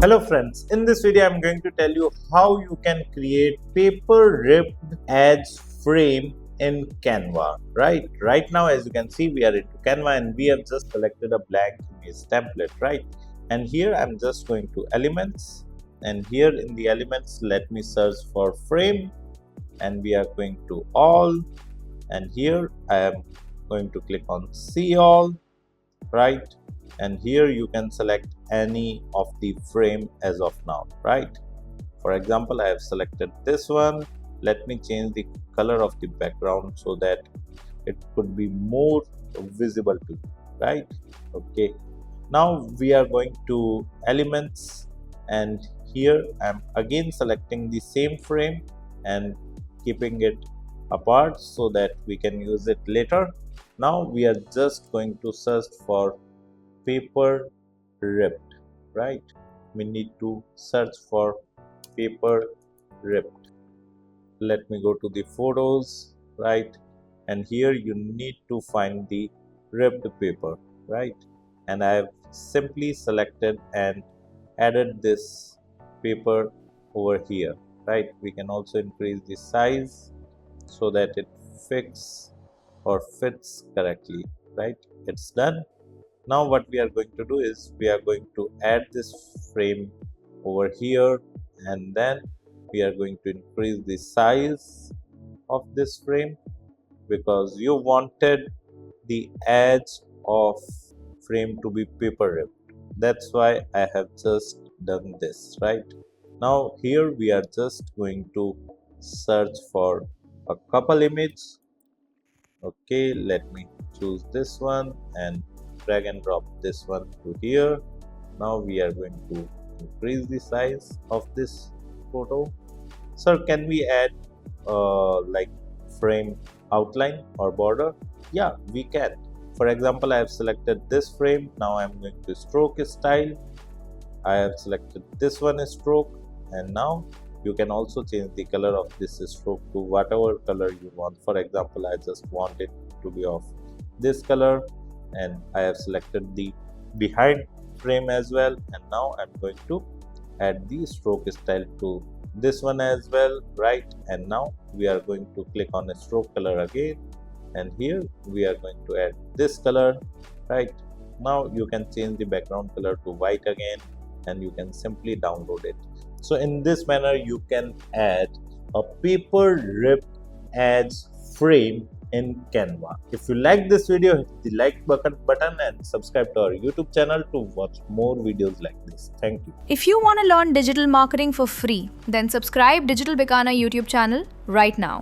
Hello friends, in this video I'm going to tell you how you can create paper ripped edge frame in Canva. Right now, as you can see, we are into Canva and we have just selected a blank image template, right? And here I'm just going to elements, and here in the elements let me search for frame, and we are going to all, and here I am going to click on see all, right? And here you can select any of the frame as of now, right? For example, I have selected this one. Let me change the color of the background so that it could be more visible to you, right? Okay, now we are going to elements, and here I'm again selecting the same frame and keeping it apart so that we can use it later. Now we are just going to search for paper ripped, right? We need to search for paper ripped. Let me go to the photos, right? And here you need to find the ripped paper, right? And I have simply selected and added this paper over here, right? We can also increase the size so that it fits correctly, right? It's done. Now what we are going to do is we are going to add this frame over here, and then we are going to increase the size of this frame because you wanted the edge of frame to be paper ripped. That's why I have just done this, right? Now here we are just going to search for a couple image. Okay, let me choose this one and drag and drop this one to here. Now we are going to increase the size of this photo. Sir, can we add like frame outline or border? Yeah, we can. For example, I have selected this frame. Now I am going to stroke style. I have selected this one stroke, and now you can also change the color of this stroke to whatever color you want. For example, I just want it to be of this color, and I have selected the behind frame as well. And now I'm going to add the stroke style to this one as well, right? And now we are going to click on a stroke color again, and here we are going to add this color, right? Now you can change the background color to white again, and you can simply download it. So in this manner you can add a paper ripped edge frame in Canva. If you like this video, hit the like button and subscribe to our YouTube channel to watch more videos like this. Thank you. If you want to learn digital marketing for free, then subscribe Digital Bikana YouTube channel right now.